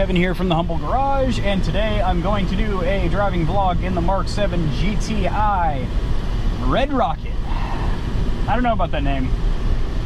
Kevin here from the Humble Garage, and today I'm going to do a driving vlog in the Mark 7 GTI Red Rocket. I don't know about that name.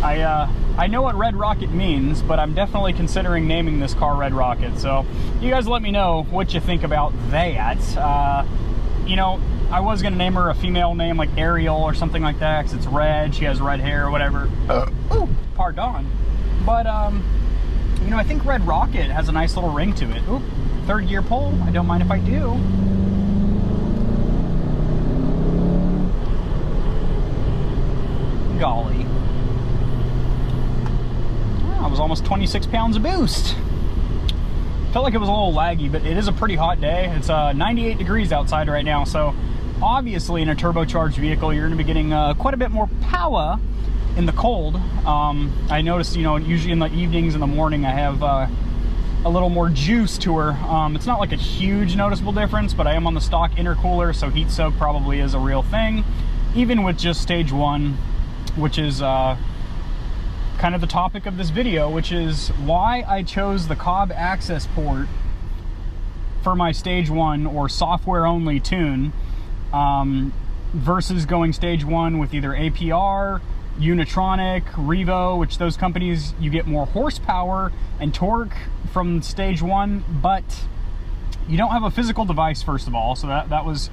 I know what Red Rocket means, but I'm definitely considering naming this car Red Rocket. So you guys let me know what you think about that. You know, I was gonna name her a female name like Ariel or something like that, because it's red, she has red hair or whatever. Oh, pardon. But you know, I think Red Rocket has a nice little ring to it. Oop, third gear pull. I don't mind if I do. Golly. I was almost 26 pounds of boost. Felt like it was a little laggy, but it is a pretty hot day. It's 98 degrees outside right now, so obviously in a turbocharged vehicle, you're gonna be getting quite a bit more power in the cold. I noticed, you know, usually in the evenings and the morning, I have a little more juice to her. It's not like a huge noticeable difference, but I am on the stock intercooler, so heat soak probably is a real thing, even with just stage 1, which is kind of the topic of this video, which is why I chose the Cobb AccessPORT for my stage 1 or software only tune versus going stage 1 with either APR, Unitronic, Revo, which those companies, you get more horsepower and torque from stage 1, but you don't have a physical device, first of all. So that was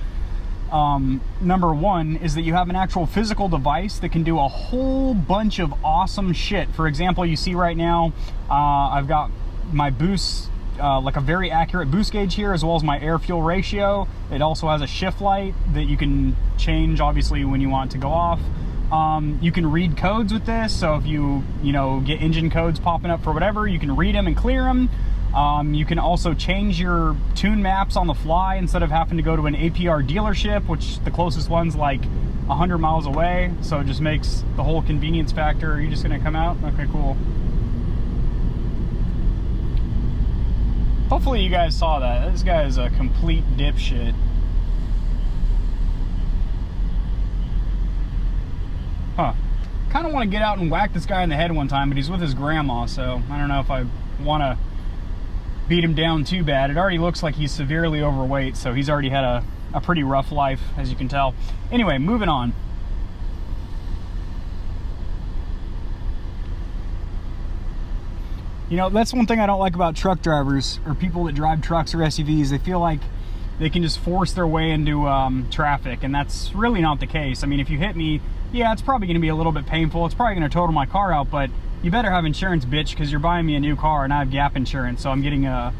number 1, is that you have an actual physical device that can do a whole bunch of awesome shit. For example, you see right now, I've got my boost, like a very accurate boost gauge here, as well as my air fuel ratio. It also has a shift light that you can change, obviously, when you want it to go off. You can read codes with this, so if you know, get engine codes popping up for whatever, you can read them and clear them. You can also change your tune maps on the fly instead of having to go to an APR dealership, which the closest one's like 100 miles away, so it just makes the whole convenience factor. Are you just gonna come out? Okay, cool. Hopefully you guys saw that. This guy is a complete dipshit. Huh. Kind of want to get out and whack this guy in the head one time, but he's with his grandma, so I don't know if I want to beat him down too bad. It already looks like he's severely overweight, so he's already had a pretty rough life, as you can tell. Anyway, moving on. You know, that's one thing I don't like about truck drivers, or people that drive trucks or SUVs. They feel like they can just force their way into traffic, and that's really not the case. I mean, if you hit me, yeah, it's probably going to be a little bit painful. It's probably going to total my car out, but you better have insurance, bitch, because you're buying me a new car, and I have gap insurance, so I'm getting a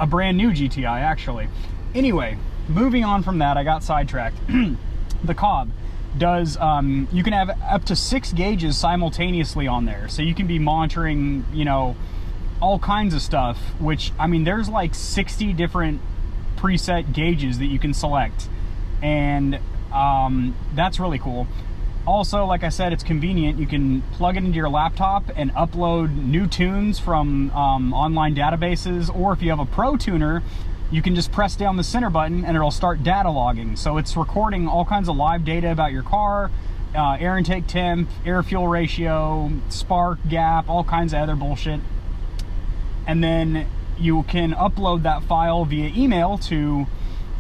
brand new GTI, actually. Anyway, moving on from that, I got sidetracked. The Cobb does, you can have up to 6 gauges simultaneously on there, so you can be monitoring, you know, all kinds of stuff, which, I mean, there's like 60 different preset gauges that you can select, and that's really cool. Also, like I said, it's convenient. You can plug it into your laptop and upload new tunes from online databases, or if you have a pro tuner, you can just press down the center button and it'll start data logging. So it's recording all kinds of live data about your car, air intake temp, air fuel ratio, spark gap, all kinds of other bullshit. And then you can upload that file via email to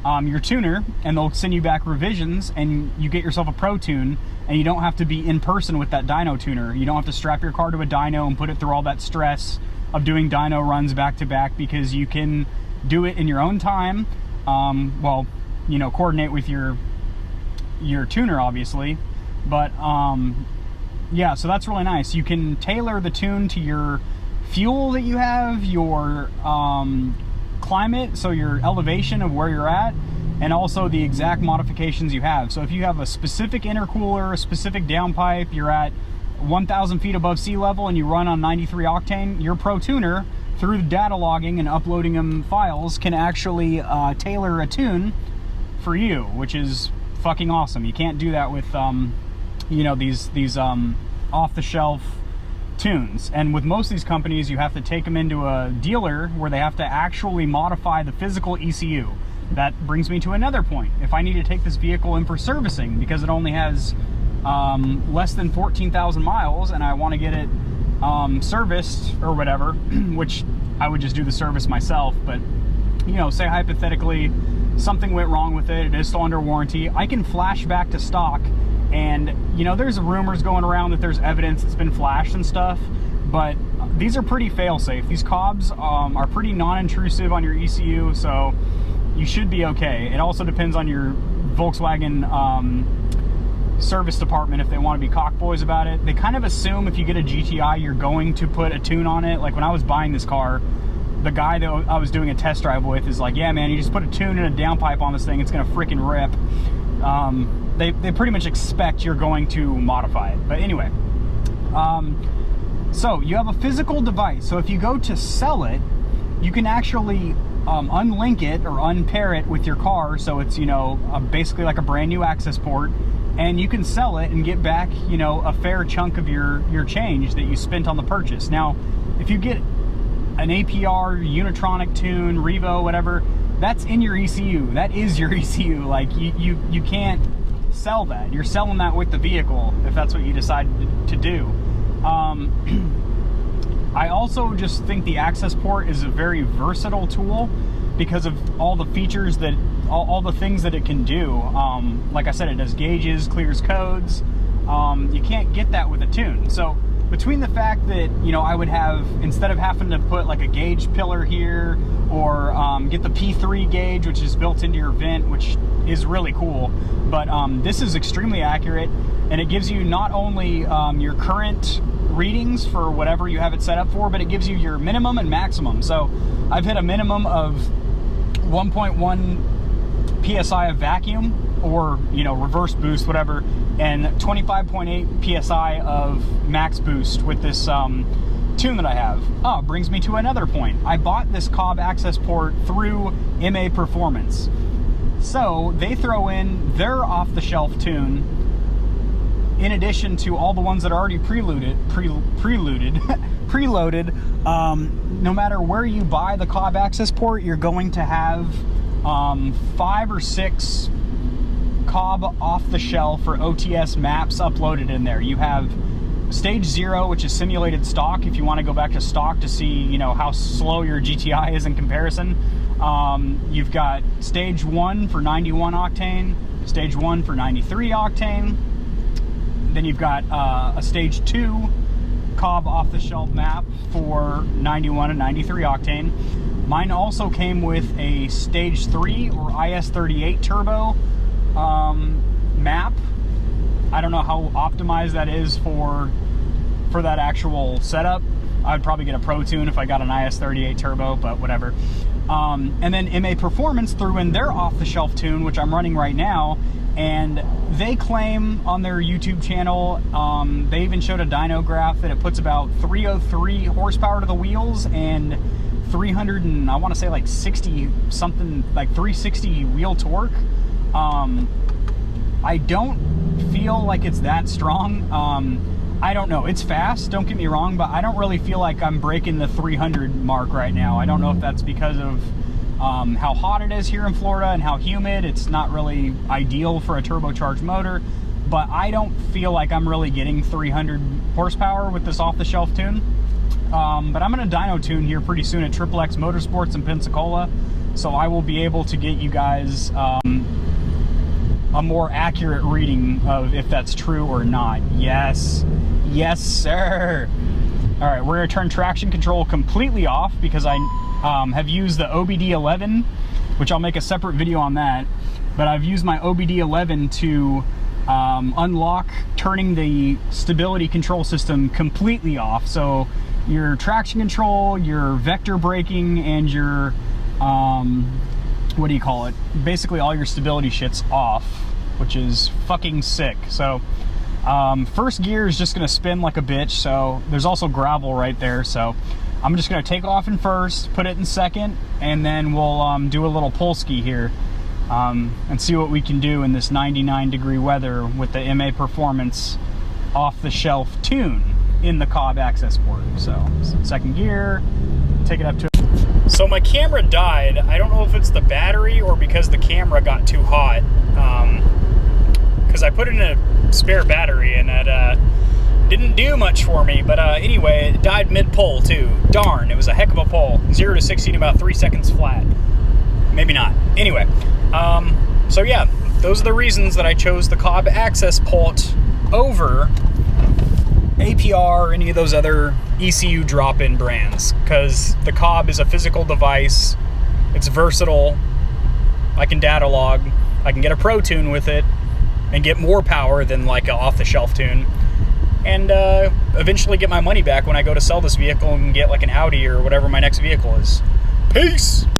your tuner, and they'll send you back revisions, and you get yourself a pro tune, and you don't have to be in person with that dyno tuner. You don't have to strap your car to a dyno and put it through all that stress of doing dyno runs back to back, because you can do it in your own time. Well, you know, coordinate with your tuner, obviously, but yeah, so that's really nice. You can tailor the tune to your fuel that you have, your climate, so your elevation of where you're at, and also the exact modifications you have. So if you have a specific intercooler, a specific downpipe, you're at 1,000 feet above sea level and you run on 93 octane, your pro tuner, through the data logging and uploading them files, can actually tailor a tune for you, which is fucking awesome. You can't do that with you know, these off-the-shelf tunes. And with most of these companies, you have to take them into a dealer where they have to actually modify the physical ECU. That brings me to another point. If I need to take this vehicle in for servicing because it only has less than 14,000 miles and I want to get it serviced or whatever, which I would just do the service myself. But, you know, say hypothetically something went wrong with it, it is still under warranty, I can flash back to stock. And, you know, there's rumors going around that there's evidence it's been flashed and stuff, but these are pretty fail-safe. These Cobbs are pretty non-intrusive on your ECU, so you should be okay. It also depends on your Volkswagen service department if they want to be cockboys about it. They kind of assume if you get a GTI, you're going to put a tune on it. Like when I was buying this car, the guy that I was doing a test drive with is like, yeah, man, you just put a tune and a downpipe on this thing, it's going to freaking rip. They pretty much expect you're going to modify it. But anyway, so you have a physical device. So if you go to sell it, you can actually unlink it or unpair it with your car. So it's, you know, basically like a brand new access port, and you can sell it and get back, you know, a fair chunk of your change that you spent on the purchase. Now, if you get an APR, Unitronic tune, Revo, whatever, that's in your ECU. That is your ECU. Like you can't sell that. You're selling that with the vehicle if that's what you decide to do. I also just think the AccessPORT is a very versatile tool because of all the features that, all the things that it can do. Like I said, it does gauges, clears codes. You can't get that with a tune. So between the fact that, you know, I would have, instead of having to put like a gauge pillar here or get the P3 gauge, which is built into your vent, which is really cool, but this is extremely accurate, and it gives you not only your current readings for whatever you have it set up for, but it gives you your minimum and maximum. So I've hit a minimum of 1.1 psi of vacuum, or, you know, reverse boost, whatever, and 25.8 psi of max boost with this tune that I have. Oh, brings me to another point. I bought this Cobb AccessPORT through MA Performance. So they throw in their off-the-shelf tune in addition to all the ones that are already preloaded. No matter where you buy the Cobb AccessPORT, you're going to have 5 or 6 Cobb off-the-shelf or OTS maps uploaded in there. You have Stage 0, which is simulated stock, if you want to go back to stock to see, you know, how slow your GTI is in comparison. You've got Stage 1 for 91 octane, Stage 1 for 93 octane. Then you've got a Stage 2 Cobb off-the-shelf map for 91 and 93 octane. Mine also came with a Stage 3 or IS38 turbo map. I don't know how optimized that is for that actual setup. I'd probably get a Pro Tune if I got an IS38 turbo, but whatever. And then MA Performance threw in their off-the-shelf tune, which I'm running right now, and they claim on their YouTube channel, they even showed a dyno graph that it puts about 303 horsepower to the wheels and 300 and I want to say like 60 something, like 360 wheel torque. I don't feel like it's that strong. I don't know, it's fast, don't get me wrong, but I don't really feel like I'm breaking the 300 mark right now. I don't know if that's because of how hot it is here in Florida and how humid. It's not really ideal for a turbocharged motor, but I don't feel like I'm really getting 300 horsepower with this off-the-shelf tune. But I'm going to dyno tune here pretty soon at XXX Motorsports in Pensacola, so I will be able to get you guys a more accurate reading of if that's true or not. Yes, yes sir. All right, we're going to turn traction control completely off because I have used the OBD11, which I'll make a separate video on that, but I've used my OBD11 to unlock turning the stability control system completely off. So your traction control, your vector braking, and your what do you call it, basically all your stability shit's off, which is fucking sick. So first gear is just gonna spin like a bitch, so there's also gravel right there, so I'm just gonna take off in first, put it in second, and then we'll do a little pull ski here and see what we can do in this 99-degree weather with the MA Performance off-the-shelf tune in the Cobb AccessPORT. So second gear, take it up to. So my camera died. I don't know if it's the battery or because the camera got too hot. Because I put in a spare battery and that Didn't do much for me, but anyway, it died mid-pull too. Darn, it was a heck of a pull. 0 to 60 in about 3 seconds flat. Maybe not. Anyway, so yeah, those are the reasons that I chose the Cobb AccessPORT over APR or any of those other ECU drop-in brands, because the Cobb is a physical device. It's versatile. I can data log. I can get a Pro Tune with it and get more power than like an off-the-shelf tune, and eventually get my money back when I go to sell this vehicle and get like an Audi or whatever my next vehicle is. Peace!